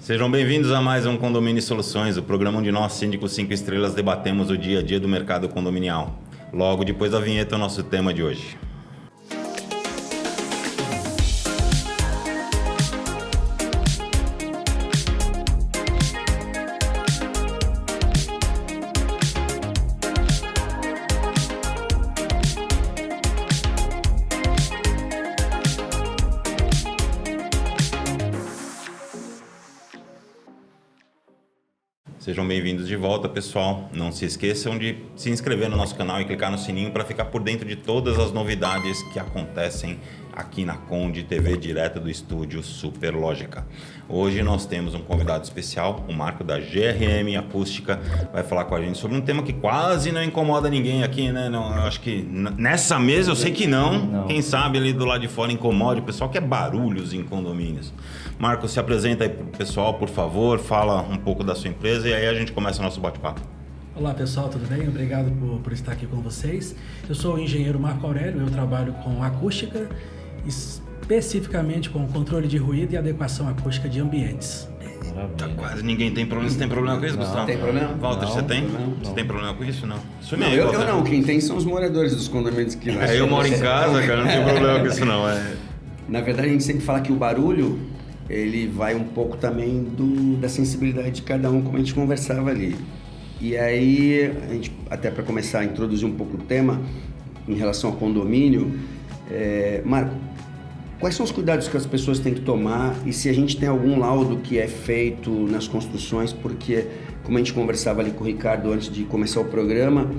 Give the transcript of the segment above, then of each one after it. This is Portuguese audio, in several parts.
Sejam bem-vindos a mais um Condomínio Soluções, o programa onde nós, síndicos 5 estrelas, debatemos o dia a dia do mercado condominial. Logo depois da vinheta, o nosso tema de hoje. Sejam bem-vindos de volta, pessoal. Não se esqueçam de se inscrever no nosso canal e clicar no sininho para ficar por dentro de todas as novidades que acontecem aqui na Conde TV, direto do estúdio Superlógica. Hoje nós temos um convidado especial, o Marco da GRM Acústica, vai falar com a gente sobre um tema que quase não incomoda ninguém aqui, né? Não, eu acho que nessa mesa eu sei que não. Quem sabe ali do lado de fora incomode o pessoal, que é barulhos em condomínios. Marco, se apresenta aí pro pessoal, por favor, fala um pouco da sua empresa e aí a gente começa o nosso bate-papo. Olá pessoal, tudo bem? Obrigado por estar aqui com vocês. Eu sou o engenheiro Marco Aurélio, eu trabalho com acústica, especificamente com controle de ruído e adequação acústica de ambientes. Tá, quase ninguém tem problema. Você tem problema com isso, Gustavo? Não tem problema. Walter, não, você tem? Não. Você tem problema com isso? Não. Não, eu não. Quem tem são os moradores dos condomínios que nós eu moro em casa, cara, não tem problema com isso não. Na verdade, a gente sempre fala que o barulho, ele vai um pouco também da sensibilidade de cada um, como a gente conversava ali. E aí, a gente, até para começar a introduzir um pouco o tema, em relação ao condomínio, Marco, quais são os cuidados que as pessoas têm que tomar e se a gente tem algum laudo que é feito nas construções, porque, como a gente conversava ali com o Ricardo antes de começar o programa,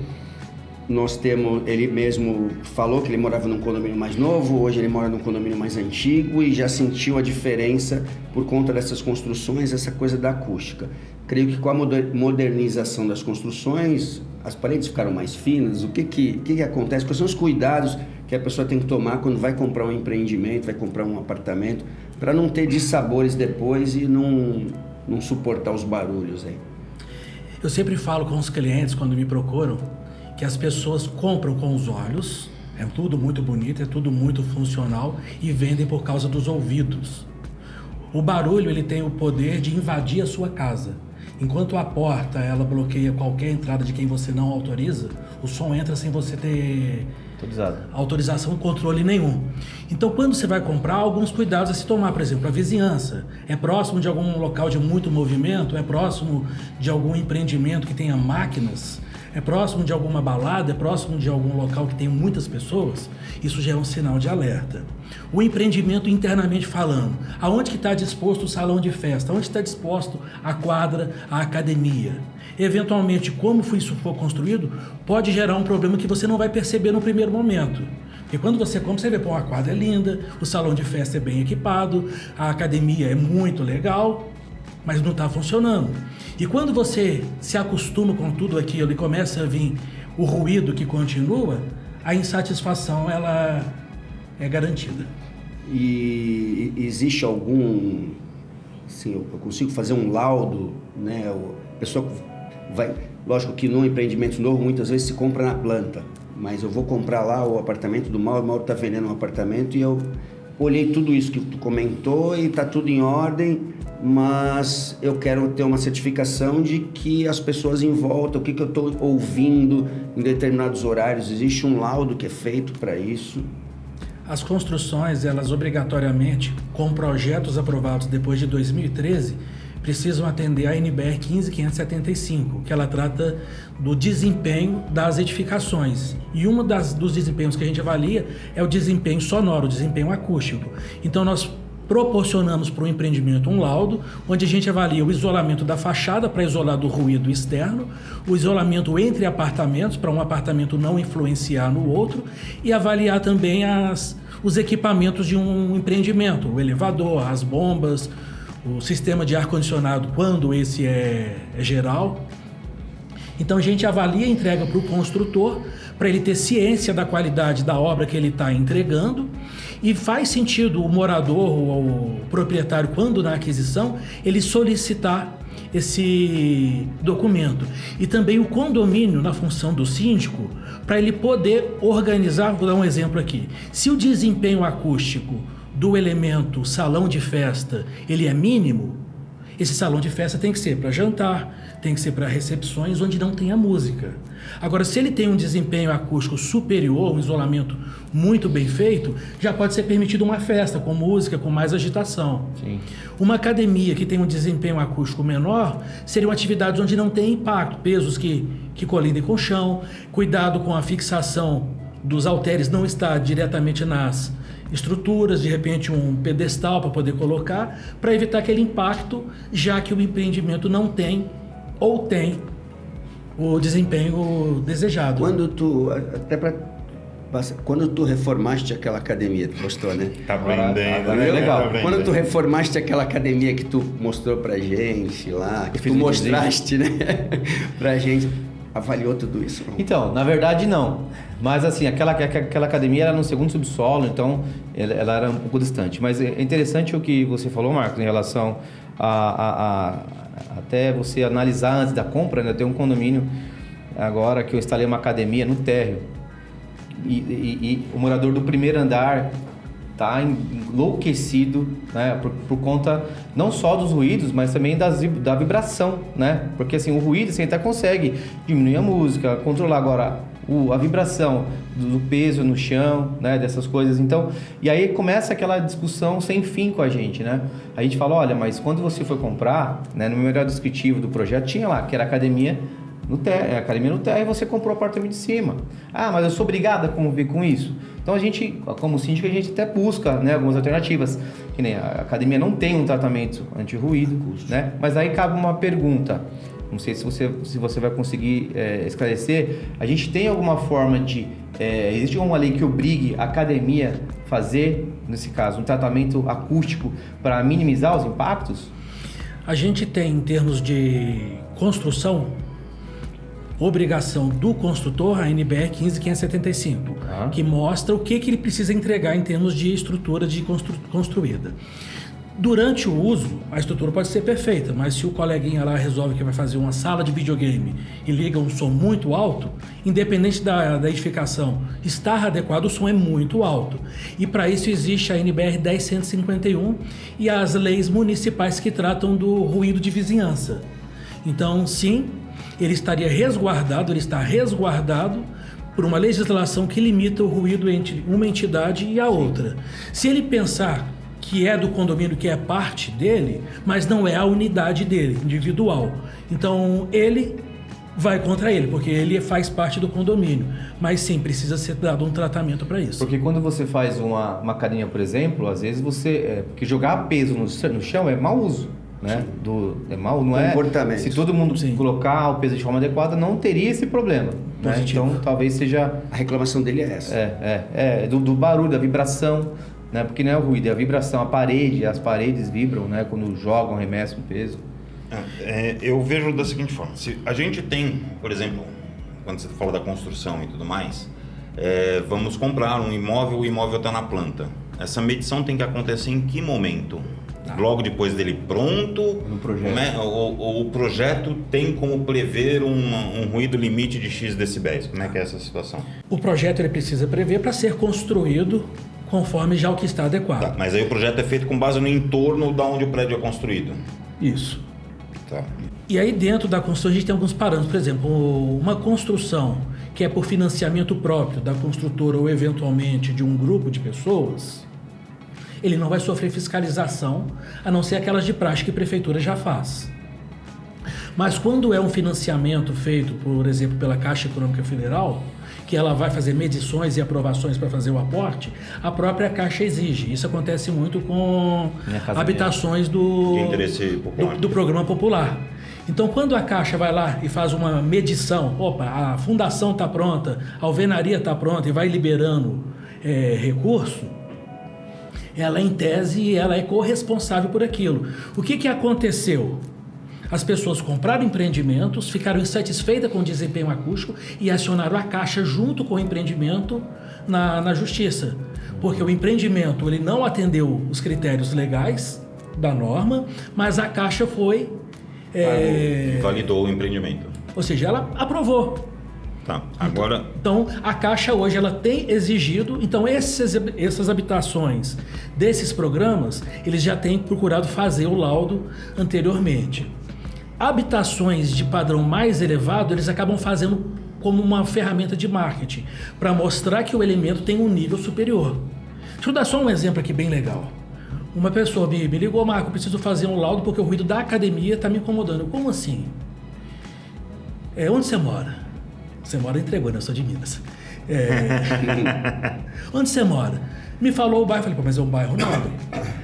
ele mesmo falou que ele morava num condomínio mais novo, hoje ele mora num condomínio mais antigo e já sentiu a diferença por conta dessas construções, essa coisa da acústica. Creio que com a modernização das construções, as paredes ficaram mais finas. O que acontece? Quais são os cuidados que a pessoa tem que tomar quando vai comprar um empreendimento, vai comprar um apartamento, para não ter dissabores depois e não suportar os barulhos aí? Eu sempre falo com os clientes quando me procuram que as pessoas compram com os olhos, é tudo muito bonito, é tudo muito funcional e vendem por causa dos ouvidos. O barulho, ele tem o poder de invadir a sua casa. Enquanto a porta, ela bloqueia qualquer entrada de quem você não autoriza, o som entra sem você ter autorização, controle nenhum. Então, quando você vai comprar, alguns cuidados a se tomar. Por exemplo, a vizinhança. É próximo de algum local de muito movimento? É próximo de algum empreendimento que tenha máquinas? É próximo de alguma balada? É próximo de algum local que tem muitas pessoas? Isso já é um sinal de alerta. O empreendimento internamente falando. Aonde que está disposto o salão de festa? Aonde está disposto a quadra, a academia? Eventualmente, como isso for construído, pode gerar um problema que você não vai perceber no primeiro momento. Porque quando você compra, você vê, pô, a quadra é linda, o salão de festa é bem equipado, a academia é muito legal, mas não está funcionando. E quando você se acostuma com tudo aquilo e começa a vir o ruído que continua, a insatisfação ela é garantida. E existe algum, assim, eu consigo fazer um laudo, né? A pessoa vai, lógico que num empreendimento novo muitas vezes se compra na planta, mas eu vou comprar lá o apartamento do Mauro está vendendo um apartamento e eu olhei tudo isso que tu comentou e está tudo em ordem, mas eu quero ter uma certificação de que as pessoas em volta, o que eu estou ouvindo em determinados horários, existe um laudo que é feito para isso? As construções, elas obrigatoriamente, com projetos aprovados depois de 2013, precisam atender a NBR 15575, que ela trata do desempenho das edificações. E dos desempenhos que a gente avalia é o desempenho sonoro, o desempenho acústico. Então nós proporcionamos para o empreendimento um laudo, onde a gente avalia o isolamento da fachada para isolar do ruído externo, o isolamento entre apartamentos para um apartamento não influenciar no outro e avaliar também os equipamentos de um empreendimento, o elevador, as bombas, o sistema de ar-condicionado, quando esse é geral. Então a gente avalia e entrega para o construtor, para ele ter ciência da qualidade da obra que ele está entregando, e faz sentido o morador ou o proprietário, quando na aquisição, ele solicitar esse documento. E também o condomínio, na função do síndico, para ele poder organizar, vou dar um exemplo aqui, se o desempenho acústico do elemento salão de festa ele é mínimo, esse salão de festa tem que ser para jantar, tem que ser para recepções onde não tenha música. Agora, se ele tem um desempenho acústico superior, um isolamento muito bem feito, já pode ser permitido uma festa com música, com mais agitação. Sim. Uma academia que tem um desempenho acústico menor seriam atividades onde não tem impacto, pesos que colidem com o chão, cuidado com a fixação dos halteres não está diretamente nas estruturas, de repente um pedestal para poder colocar, para evitar aquele impacto, já que o empreendimento não tem ou tem o desempenho desejado. Quando tu reformaste aquela academia, tu gostou, né? Tá aprendendo. É legal. Tá aprendendo. Quando tu reformaste aquela academia que tu mostrou pra gente lá, que tu mostraste, né? Pra gente, avaliou tudo isso? Não? Então, na verdade não. Mas assim, aquela academia era no segundo subsolo, então ela era um pouco distante. Mas é interessante o que você falou, Marcos, em relação a até você analisar antes da compra, né? Tem um condomínio agora que eu instalei uma academia no térreo. E o morador do primeiro andar está enlouquecido, né? Por conta não só dos ruídos, mas também da vibração, né? Porque assim, o ruído você até consegue diminuir a música, controlar agora a vibração do peso no chão, né? Dessas coisas. Então, e aí começa aquela discussão sem fim com a gente, né? A gente fala, olha, mas quando você foi comprar, né? No melhor descritivo do projeto tinha lá que era academia no térreo, e você comprou o apartamento de cima. Ah, mas eu sou obrigado a conviver com isso. Então a gente, como síndico, a gente até busca, né, algumas alternativas. Que nem a academia não tem um tratamento anti-ruído, né? Mas aí cabe uma pergunta. Não sei se você vai conseguir esclarecer. A gente tem alguma forma de... existe alguma lei que obrigue a academia a fazer, nesse caso, um tratamento acústico para minimizar os impactos? A gente tem, em termos de construção, obrigação do construtor, a NBR 15575, que mostra o que ele precisa entregar em termos de estrutura construída. Durante o uso, a estrutura pode ser perfeita, mas se o coleguinha lá resolve que vai fazer uma sala de videogame e liga um som muito alto, independente da edificação estar adequado, o som é muito alto. E para isso existe a NBR 10151 e as leis municipais que tratam do ruído de vizinhança. Então, sim, ele está resguardado por uma legislação que limita o ruído entre uma entidade e a outra. Se ele pensar que é do condomínio, que é parte dele, mas não é a unidade dele, individual, então ele vai contra ele, porque ele faz parte do condomínio. Mas sim, precisa ser dado um tratamento para isso. Porque quando você faz uma academia, por exemplo, às vezes porque jogar peso no chão é mau uso. Né? É mal, não é? Se todo mundo colocar o peso de forma adequada, não teria esse problema. Né? Então, talvez seja... A reclamação dele é essa. Do barulho, da vibração, né? Porque não é o ruído, é a vibração, as paredes vibram, né? Quando jogam, arremessam o peso. Eu vejo da seguinte forma, se a gente tem, por exemplo, quando você fala da construção e tudo mais, vamos comprar um imóvel, o imóvel está na planta. Essa medição tem que acontecer em que momento? Logo depois dele pronto, no projeto. Né? Ou o projeto tem como prever um ruído limite de X decibéis? Como é que é essa situação? O projeto ele precisa prever para ser construído conforme já o que está adequado. Tá, mas aí o projeto é feito com base no entorno de onde o prédio é construído? Isso. Tá. E aí dentro da construção a gente tem alguns parâmetros. Por exemplo, uma construção que é por financiamento próprio da construtora ou eventualmente de um grupo de pessoas, ele não vai sofrer fiscalização, a não ser aquelas de praxe que a prefeitura já faz. Mas quando é um financiamento feito, por exemplo, pela Caixa Econômica Federal, que ela vai fazer medições e aprovações para fazer o aporte, a própria Caixa exige. Isso acontece muito com habitações do Programa Popular. Então, quando a Caixa vai lá e faz uma medição, a fundação está pronta, a alvenaria está pronta e vai liberando recurso, ela, em tese, ela é corresponsável por aquilo. O que aconteceu? As pessoas compraram empreendimentos, ficaram insatisfeitas com o desempenho acústico e acionaram a Caixa junto com o empreendimento na Justiça. Porque o empreendimento ele não atendeu os critérios legais da norma, mas a Caixa foi... validou o empreendimento. Ou seja, ela aprovou. Tá, agora... Então, a Caixa hoje ela tem exigido, então essas habitações desses programas, eles já têm procurado fazer o laudo anteriormente. Habitações de padrão mais elevado, eles acabam fazendo como uma ferramenta de marketing, para mostrar que o elemento tem um nível superior. Deixa eu dar só um exemplo aqui bem legal. Uma pessoa me ligou, Marco, eu preciso fazer um laudo porque o ruído da academia está me incomodando. Como assim? Onde você mora? Você mora entregou, né? Eu sou de Minas. Onde você mora? Me falou o bairro, falei, mas é um bairro nobre.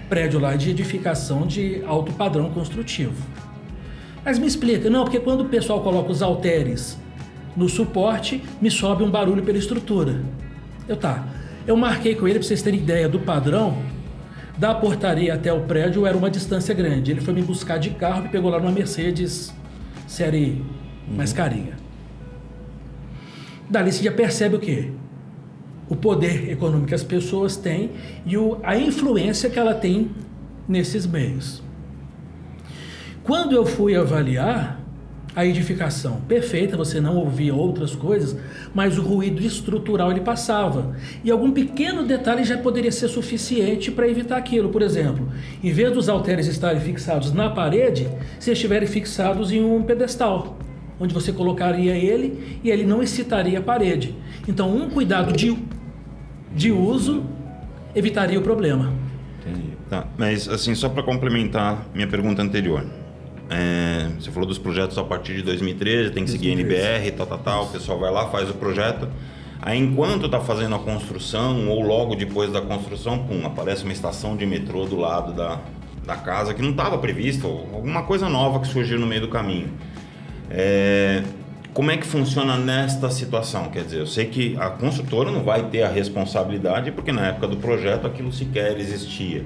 Prédio lá de edificação de alto padrão construtivo. Mas me explica, não, porque quando o pessoal coloca os halteres no suporte, me sobe um barulho pela estrutura. Eu marquei com ele, para vocês terem ideia do padrão, da portaria até o prédio era uma distância grande. Ele foi me buscar de carro e pegou lá numa Mercedes série mais carinha. Dali você já percebe o quê? O poder econômico que as pessoas têm e a influência que ela tem nesses meios. Quando eu fui avaliar a edificação, perfeita, você não ouvia outras coisas, mas o ruído estrutural ele passava. E algum pequeno detalhe já poderia ser suficiente para evitar aquilo. Por exemplo, em vez dos halteres estarem fixados na parede, se estiverem fixados em um pedestal, onde você colocaria ele e ele não excitaria a parede. Então, um cuidado de uso evitaria o problema. Entendi. Tá, mas assim, só para complementar minha pergunta anterior. Você falou dos projetos a partir de 2013, tem que seguir NBR, tal, o pessoal vai lá, faz o projeto. Aí, enquanto está fazendo a construção, ou logo depois da construção, aparece uma estação de metrô do lado da casa que não estava prevista, ou alguma coisa nova que surgiu no meio do caminho. Como é que funciona nesta situação? Quer dizer, eu sei que a construtora não vai ter a responsabilidade, porque na época do projeto aquilo sequer existia.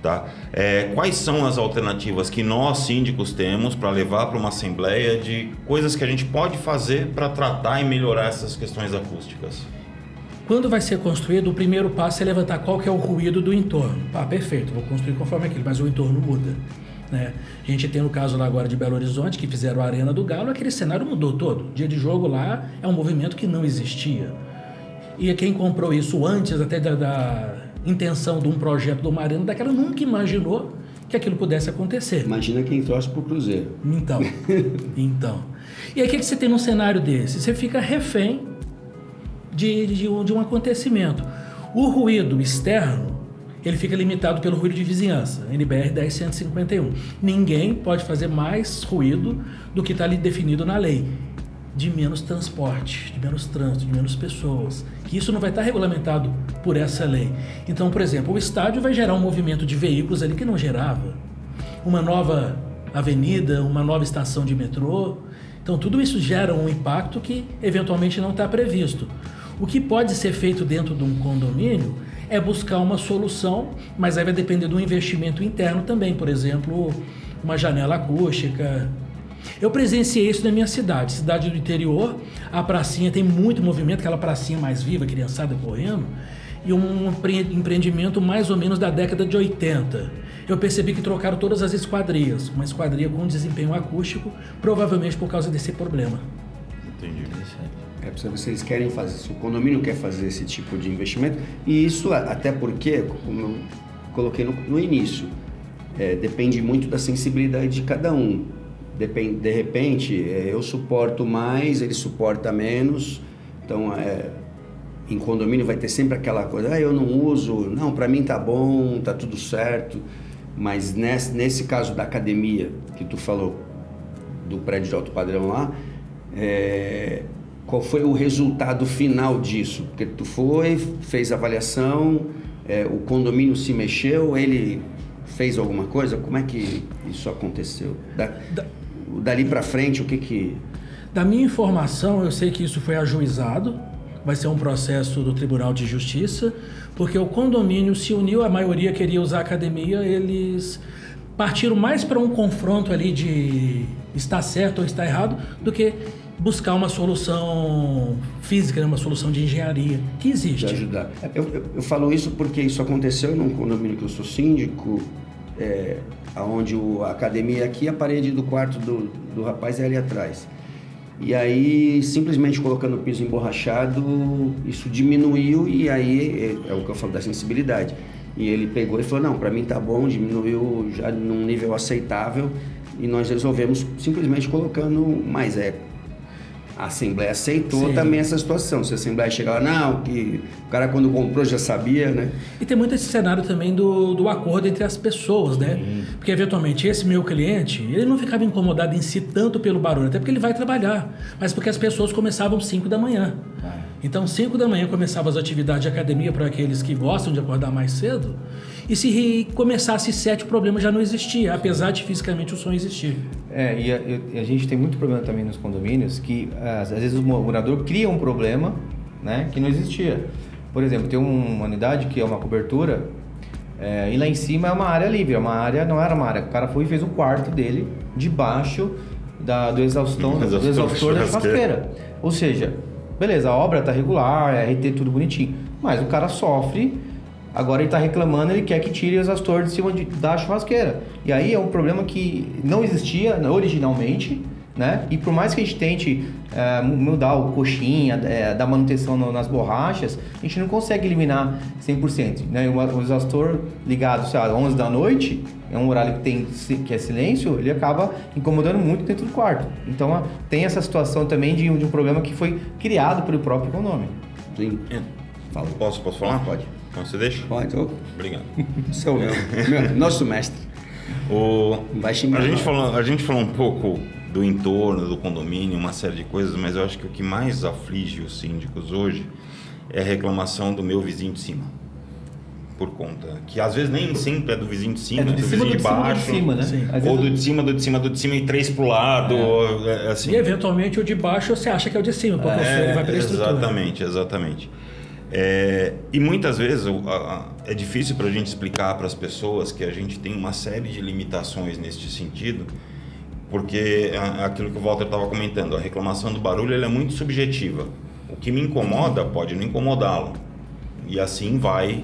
Tá? Quais são as alternativas que nós, síndicos, temos para levar para uma assembleia de coisas que a gente pode fazer para tratar e melhorar essas questões acústicas? Quando vai ser construído, o primeiro passo é levantar qual que é o ruído do entorno. Perfeito, vou construir conforme aquilo, mas o entorno muda. Né? A gente tem o caso lá agora de Belo Horizonte, que fizeram a Arena do Galo, aquele cenário mudou todo. Dia de jogo lá é um movimento que não existia. E quem comprou isso antes até da intenção de um projeto de uma arena daquela nunca imaginou que aquilo pudesse acontecer. Imagina quem torce pro Cruzeiro. Então. E aí o que você tem num cenário desse? Você fica refém de um acontecimento. O ruído externo, ele fica limitado pelo ruído de vizinhança, NBR 10151. Ninguém pode fazer mais ruído do que está ali definido na lei. De menos transporte, de menos trânsito, de menos pessoas. Que isso não vai estar regulamentado por essa lei. Então, por exemplo, o estádio vai gerar um movimento de veículos ali que não gerava. Uma nova avenida, uma nova estação de metrô. Então, tudo isso gera um impacto que eventualmente não está previsto. O que pode ser feito dentro de um condomínio é buscar uma solução, mas aí vai depender do investimento interno também. Por exemplo, uma janela acústica. Eu presenciei isso na minha cidade do interior. A pracinha tem muito movimento, aquela pracinha mais viva, criançada correndo, e um empreendimento mais ou menos da década de 80. Eu percebi que trocaram todas as esquadrias, uma esquadria com desempenho acústico, provavelmente por causa desse problema. Entendi. Para ver se eles querem fazer, se o condomínio quer fazer esse tipo de investimento. E isso até porque, como eu coloquei no início, depende muito da sensibilidade de cada um. De repente, eu suporto mais, ele suporta menos. Então, em condomínio vai ter sempre aquela coisa, eu não uso, não, para mim tá bom, tá tudo certo. Mas nesse caso da academia, que tu falou, do prédio de alto padrão lá, qual foi o resultado final disso? Porque tu fez a avaliação, o condomínio se mexeu, ele fez alguma coisa? Como é que isso aconteceu? Dali para frente, o que... Da minha informação, eu sei que isso foi ajuizado, vai ser um processo do Tribunal de Justiça, porque o condomínio se uniu, a maioria queria usar a academia, eles partiram mais para um confronto ali de está certo ou está errado, do que buscar uma solução física, uma solução de engenharia, que existe. De ajudar. Eu falo isso porque isso aconteceu num condomínio que eu sou síndico, onde a academia aqui, a parede do quarto do rapaz é ali atrás. E aí, simplesmente colocando o piso emborrachado, isso diminuiu e aí é o que eu falo da sensibilidade. E ele pegou e falou, não, para mim tá bom, diminuiu já num nível aceitável e nós resolvemos simplesmente colocando mais eco. A Assembleia aceitou Sim. também essa situação. Se a Assembleia chegar lá, não, que o cara quando comprou já sabia, né? E tem muito esse cenário também do acordo entre as pessoas, né? Porque, eventualmente, esse meu cliente, ele não ficava incomodado em si tanto pelo barulho, até porque ele vai trabalhar, mas porque as pessoas começavam 5 da manhã. Então, 5 da manhã começavam as atividades de academia para aqueles que gostam de acordar mais cedo, e se começasse 7, o problema já não existia, apesar de fisicamente o som existir. E a gente tem muito problema também nos condomínios que às vezes o morador cria um problema, né, que não existia. Por exemplo, tem uma unidade que é uma cobertura e lá em cima é uma área livre, não era uma área. O cara foi e fez um quarto dele debaixo do exaustor da churrasqueira. Ou seja, beleza, a obra está regular, RT tudo bonitinho, mas o cara sofre. Agora ele está reclamando, ele quer que tire o exaustor de cima da churrasqueira. E aí é um problema que não existia originalmente, né? E por mais que a gente tente mudar o coxinha, dar manutenção nas borrachas, a gente não consegue eliminar 100%. Né? O exaustor ligado, sei lá, 11 da noite, é um horário que é silêncio, ele acaba incomodando muito dentro do quarto. Então tem essa situação também de um problema que foi criado pelo próprio condomínio. Sim. Fala. Posso falar? Pode. Então você deixa? Pode. Obrigado. Seu nosso mestre. Vai xingar. A gente falou um pouco do entorno, do condomínio, uma série de coisas, mas eu acho que o que mais aflige os síndicos hoje é a reclamação do meu vizinho de cima. Por conta que às vezes nem sempre é do vizinho de cima, do vizinho de baixo, né? ou do de cima e 3 pro lado, assim. E eventualmente o de baixo você acha que é o de cima, porque o som vai pela estrutura. Exatamente. E muitas vezes é difícil para a gente explicar para as pessoas que a gente tem uma série de limitações neste sentido, porque aquilo que o Walter estava comentando, a reclamação do barulho ela é muito subjetiva. O que me incomoda pode não incomodá-lo. E assim vai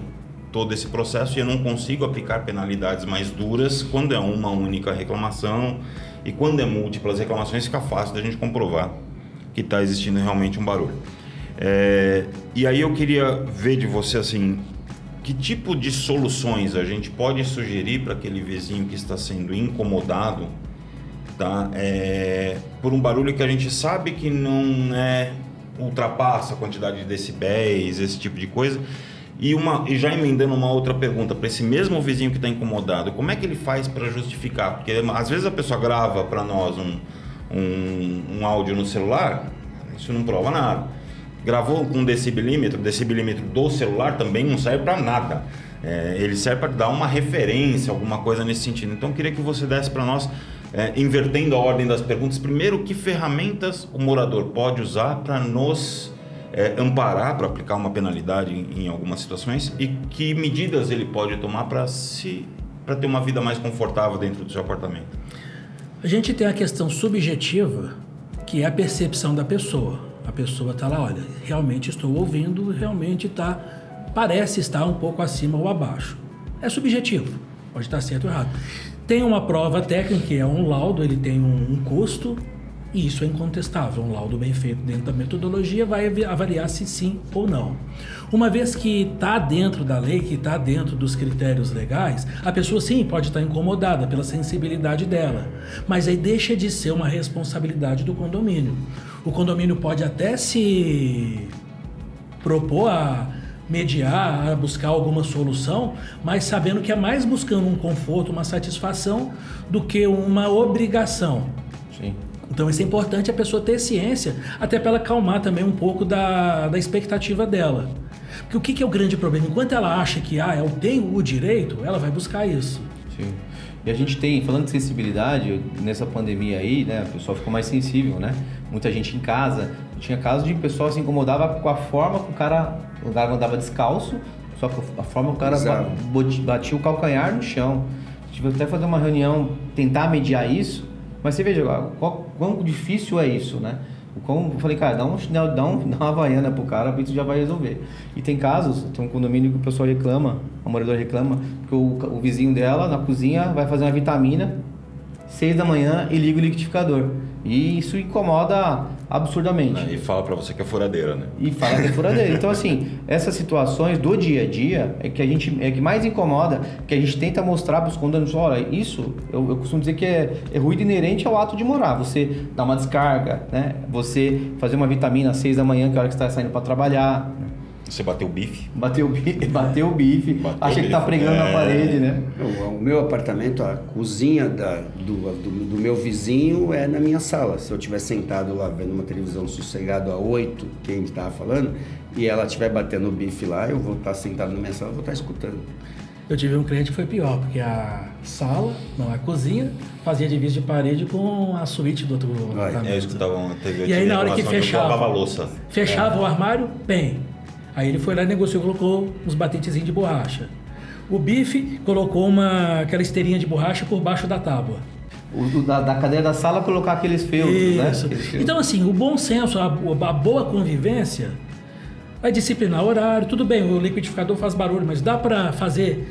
todo esse processo e eu não consigo aplicar penalidades mais duras quando é uma única reclamação, e quando é múltiplas reclamações fica fácil da gente comprovar que está existindo realmente um barulho. E aí eu queria ver de você assim, que tipo de soluções a gente pode sugerir para aquele vizinho que está sendo incomodado, tá? Por um barulho que a gente sabe que não ultrapassa a quantidade de decibéis, esse tipo de coisa. E já emendando uma outra pergunta, para esse mesmo vizinho que está incomodado, como é que ele faz para justificar? Porque às vezes a pessoa grava para nós um áudio no celular, isso não prova nada. Gravou com decibelímetro do celular também não serve para nada. Ele serve para dar uma referência, alguma coisa nesse sentido. Então eu queria que você desse para nós, invertendo a ordem das perguntas, primeiro, que ferramentas o morador pode usar para nos amparar, para aplicar uma penalidade em algumas situações, e que medidas ele pode tomar para ter uma vida mais confortável dentro do seu apartamento. A gente tem a questão subjetiva, que é a percepção da pessoa. A pessoa está lá, olha, realmente estou ouvindo, realmente parece estar um pouco acima ou abaixo. É subjetivo, pode estar certo ou errado. Tem uma prova técnica, que é um laudo, ele tem um custo, e isso é incontestável. Um laudo bem feito dentro da metodologia vai avaliar se sim ou não. Uma vez que está dentro da lei, que está dentro dos critérios legais, a pessoa sim pode estar incomodada pela sensibilidade dela, mas aí deixa de ser uma responsabilidade do condomínio. O condomínio pode até se propor a mediar, a buscar alguma solução, mas sabendo que é mais buscando um conforto, uma satisfação, do que uma obrigação. Sim. Então isso é importante a pessoa ter ciência, até para ela acalmar também um pouco da expectativa dela. Porque o que é o grande problema? Enquanto ela acha que eu tenho o direito, ela vai buscar isso. Sim. E a gente tem, falando de sensibilidade, nessa pandemia aí, né, o pessoal ficou mais sensível, né? Muita gente em casa. Tinha casos de pessoal se incomodava com a forma que o cara andava descalço, só que a forma que o cara batia o calcanhar no chão. Tive até fazer uma reunião, tentar mediar isso, mas você veja quão difícil é isso, né? Eu falei, cara, dá uma havaiana pro cara, isso já vai resolver. E tem casos, tem um condomínio que o pessoal reclama, a moradora reclama, que o vizinho dela, na cozinha, vai fazer uma vitamina, 6 da manhã e liga o liquidificador. E isso incomoda absurdamente. E fala pra você que é furadeira, né? E fala que é furadeira. Então, assim, essas situações do dia a dia é que mais incomoda, que a gente tenta mostrar para os condomínios, olha, isso, eu costumo dizer que é ruído inerente ao ato de morar. Você dar uma descarga, né? Você fazer uma vitamina às 6 da manhã, que é a hora que você está saindo para trabalhar. Você bateu o bife? Bateu o bife. Achei que tá pregando na parede, né? O meu apartamento, a cozinha do meu vizinho é na minha sala. Se eu estiver sentado lá vendo uma televisão sossegado a 8, que a gente estava falando, e ela estiver batendo o bife lá, eu vou estar sentado na minha sala, vou estar escutando. Eu tive um cliente que foi pior, porque a cozinha, fazia divisa de parede com a suíte do outro apartamento. Eu escutava uma TV. E aí na hora que fechava a louça. Fechava o armário, bem. Aí ele foi lá e negociou, colocou uns batetezinhos de borracha. O bife colocou aquela esteirinha de borracha por baixo da tábua. Da cadeira da sala colocar aqueles feltros, né? Então assim, o bom senso, a boa convivência vai disciplinar o horário. Tudo bem, o liquidificador faz barulho, mas dá para fazer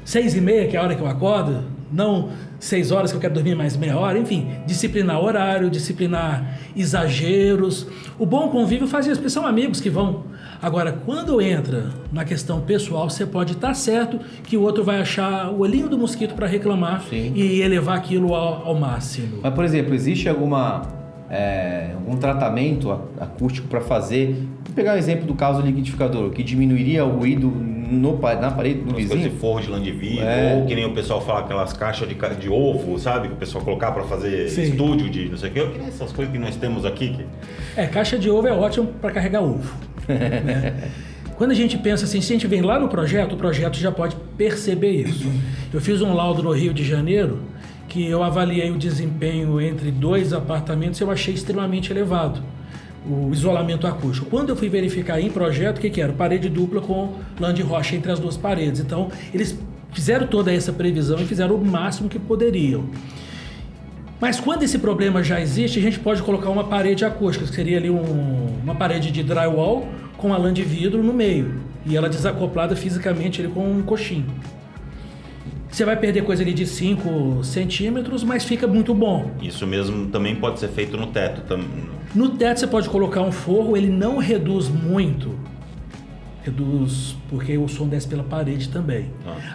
6h30, que é a hora que eu acordo, não 6 horas que eu quero dormir mais meia hora, enfim, disciplinar o horário, disciplinar exageros. O bom convívio faz isso, porque são amigos que vão. Agora, quando entra na questão pessoal, você pode estar certo que o outro vai achar o olhinho do mosquito para reclamar. Sim. E elevar aquilo ao máximo. Mas, por exemplo, existe algum tratamento acústico para fazer? Vou pegar o exemplo do caso do liquidificador, que diminuiria o ruído na parede do vizinho. Coisas de forro de lã de vidro, ou que nem o pessoal fala, aquelas caixas de ovo, sabe? Que o pessoal colocar para fazer estúdio de não sei o quê. Que nem essas coisas que nós temos aqui. Caixa de ovo é ótimo para carregar ovo. Né? Quando a gente pensa assim, se a gente vem lá no projeto, o projeto já pode perceber isso. Eu fiz um laudo no Rio de Janeiro que eu avaliei o desempenho entre 2 apartamentos e eu achei extremamente elevado, o isolamento acústico. Quando eu fui verificar em projeto, o que era? Parede dupla com lã de rocha entre as 2 paredes. Então, eles fizeram toda essa previsão e fizeram o máximo que poderiam. Mas quando esse problema já existe, a gente pode colocar uma parede acústica, que seria ali uma parede de drywall com a lã de vidro no meio, e ela desacoplada fisicamente ali com um coxim. Você vai perder coisa ali de 5 centímetros, mas fica muito bom. Isso mesmo também pode ser feito no teto. No teto você pode colocar um forro, ele não reduz muito. Reduz porque o som desce pela parede também.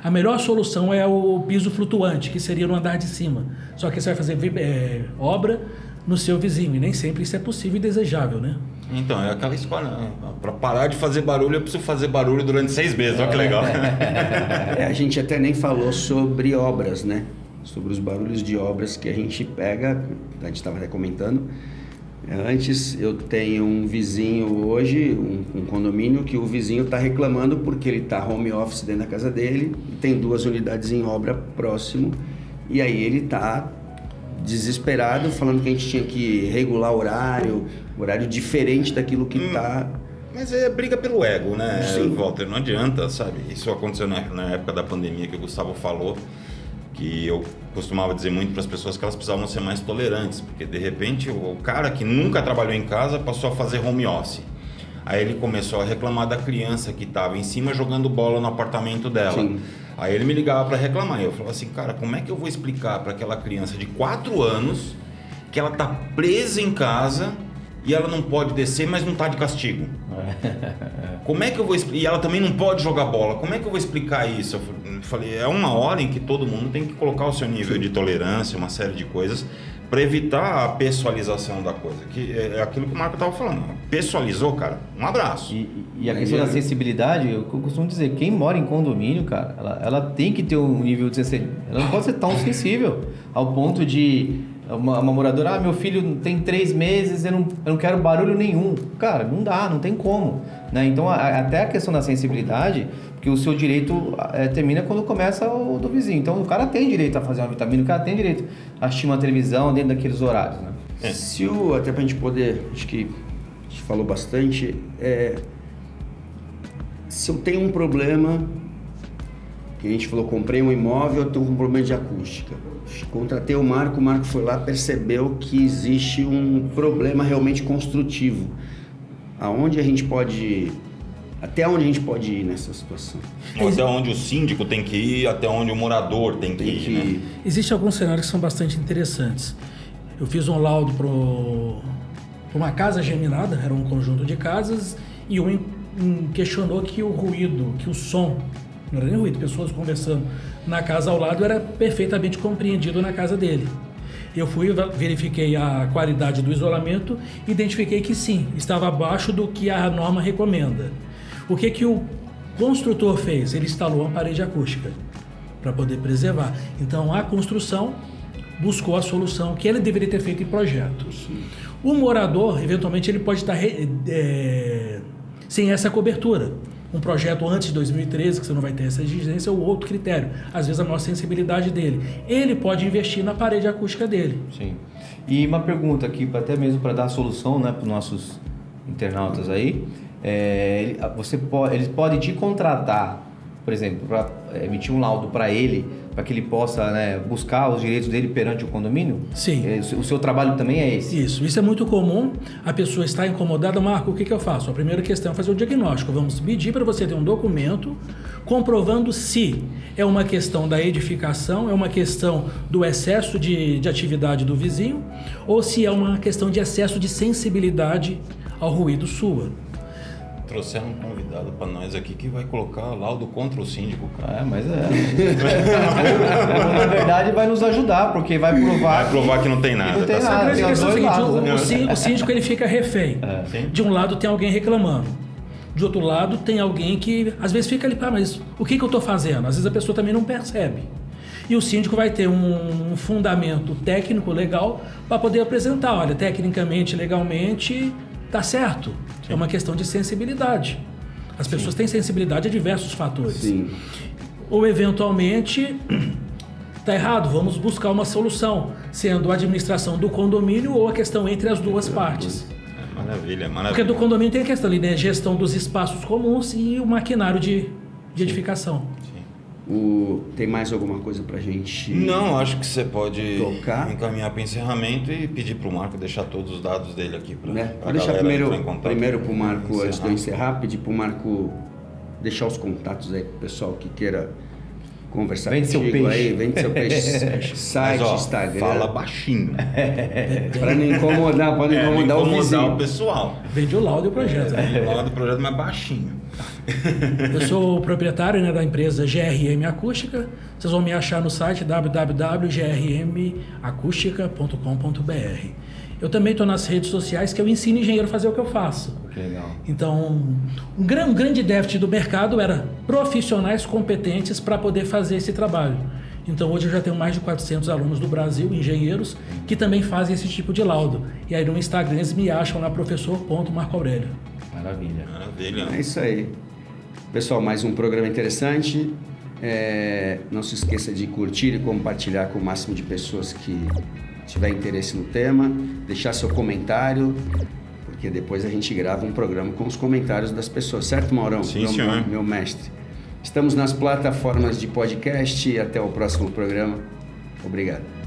A melhor solução é o piso flutuante, que seria no andar de cima. Só que você vai fazer obra no seu vizinho, e nem sempre isso é possível e desejável, né? Então, é aquela escola, né? Para parar de fazer barulho, eu preciso fazer barulho durante 6 meses, olha que legal. A gente até nem falou sobre obras, né? Sobre os barulhos de obras que a gente pega, a gente estava até comentando. Antes, eu tenho um vizinho hoje, um condomínio, que o vizinho está reclamando porque ele está home office dentro da casa dele, tem 2 unidades em obra próximo, e aí ele está desesperado, falando que a gente tinha que regular horário diferente daquilo que está... Mas é briga pelo ego, né, Sim. Walter? Não adianta, sabe? Isso aconteceu na época da pandemia que o Gustavo falou, que eu costumava dizer muito para as pessoas que elas precisavam ser mais tolerantes, porque de repente o cara que nunca trabalhou em casa passou a fazer home office. Aí ele começou a reclamar da criança que estava em cima jogando bola no apartamento dela. Sim. Aí ele me ligava para reclamar. Eu falava assim, cara, como é que eu vou explicar para aquela criança de 4 anos que ela tá presa em casa e ela não pode descer, mas não tá de castigo? Como é que eu vou explicar? E ela também não pode jogar bola. Como é que eu vou explicar isso? Eu falei, é uma hora em que todo mundo tem que colocar o seu nível de tolerância, uma série de coisas, para evitar a pessoalização da coisa. Que é aquilo que o Marco estava falando. Pessoalizou, cara, um abraço. E a questão da sensibilidade, eu costumo dizer, quem mora em condomínio, cara, ela tem que ter um nível de sensibilidade. Ela não pode ser tão sensível ao ponto de uma moradora, meu filho tem 3 meses, eu não quero barulho nenhum. Cara, não dá, não tem como. Né? Então, até a questão da sensibilidade, porque o seu direito termina quando começa o do vizinho. Então, o cara tem direito a fazer uma vitamina, o cara tem direito a assistir uma televisão dentro daqueles horários. Né? Até pra gente poder, acho que a gente falou bastante, se eu tenho um problema, que a gente falou, comprei um imóvel, eu estou com um problema de acústica. Contratei o Marco foi lá, percebeu que existe um problema realmente construtivo. Aonde a gente pode Até onde a gente pode ir nessa situação? Até onde o síndico tem que ir, até onde o morador tem que ir, né? Existem alguns cenários que são bastante interessantes. Eu fiz um laudo para uma casa geminada, era um conjunto de casas, e um questionou que o ruído, que o som, não era nem ruído, pessoas conversando na casa ao lado, era perfeitamente compreendido na casa dele. Eu fui, verifiquei a qualidade do isolamento, identifiquei que sim, estava abaixo do que a norma recomenda. O que o construtor fez? Ele instalou uma parede acústica para poder preservar. Então, a construção buscou a solução que ele deveria ter feito em projetos. O morador, eventualmente, ele pode estar sem essa cobertura. Um projeto antes de 2013, que você não vai ter essa exigência, ou outro critério. Às vezes, a maior sensibilidade dele. Ele pode investir na parede acústica dele. Sim. E uma pergunta aqui, até mesmo para dar a solução, né, para os nossos internautas aí. Eles podem te contratar, por exemplo, para emitir um laudo para ele, para que ele possa, né, buscar os direitos dele perante o condomínio? Sim. O seu trabalho também é esse? Isso é muito comum. A pessoa está incomodada, Marco, o que eu faço? A primeira questão é fazer o diagnóstico. Vamos pedir para você ter um documento comprovando se é uma questão da edificação, é uma questão do excesso de atividade do vizinho, ou se é uma questão de excesso de sensibilidade ao ruído sua. Trouxeram um convidado para nós aqui que vai colocar laudo contra o síndico, cara. Mas na verdade vai nos ajudar, porque vai provar... Vai provar que não tem nada. Não tem nada, A grande tem os questão é dois o lados, seguinte, né? o síndico ele fica refém. De um lado tem alguém reclamando, de outro lado tem alguém que às vezes fica ali, mas o que eu estou fazendo? Às vezes a pessoa também não percebe. E o síndico vai ter um fundamento técnico legal para poder apresentar, olha, tecnicamente, legalmente, tá certo. É uma questão de sensibilidade. As pessoas têm sensibilidade a diversos fatores. Sim. Ou eventualmente está errado, vamos buscar uma solução, sendo a administração do condomínio ou a questão entre as duas partes. Maravilha, maravilha. Porque do condomínio tem a questão ali, né? Gestão dos espaços comuns e o maquinário de edificação. Tem mais alguma coisa pra gente? Não, acho que você pode tocar? Encaminhar para encerramento e pedir para o Marco deixar todos os dados dele aqui para Vou deixar primeiro para o Marco, antes de eu encerrar, pedir para o Marco deixar os contatos aí para o pessoal que queira conversar vende contigo seu peixe. aí, vende seu peixe. Site, Mas, Instagram. Fala baixinho. Para não incomodar, pode incomodar o vizinho. O pessoal. Vende o laudo e o projeto. O laudo do projeto, mas baixinho. Eu sou o proprietário, né, da empresa GRM Acústica. Vocês vão me achar no site www.grmacústica.com.br. Eu também estou nas redes sociais que eu ensino engenheiro a fazer o que eu faço. Que legal. Então, um grande déficit do mercado era profissionais competentes para poder fazer esse trabalho. Então, hoje eu já tenho mais de 400 alunos do Brasil, engenheiros, que também fazem esse tipo de laudo. E aí no Instagram eles me acham lá, professor.Marco Aurélio. Maravilha. Maravilha. É isso aí. Pessoal, mais um programa interessante. Não se esqueça de curtir e compartilhar com o máximo de pessoas que tiver interesse no tema. Deixar seu comentário, porque depois a gente grava um programa com os comentários das pessoas. Certo, Maurão? Sim, senhor. Meu mestre. Estamos nas plataformas de podcast e até o próximo programa. Obrigado.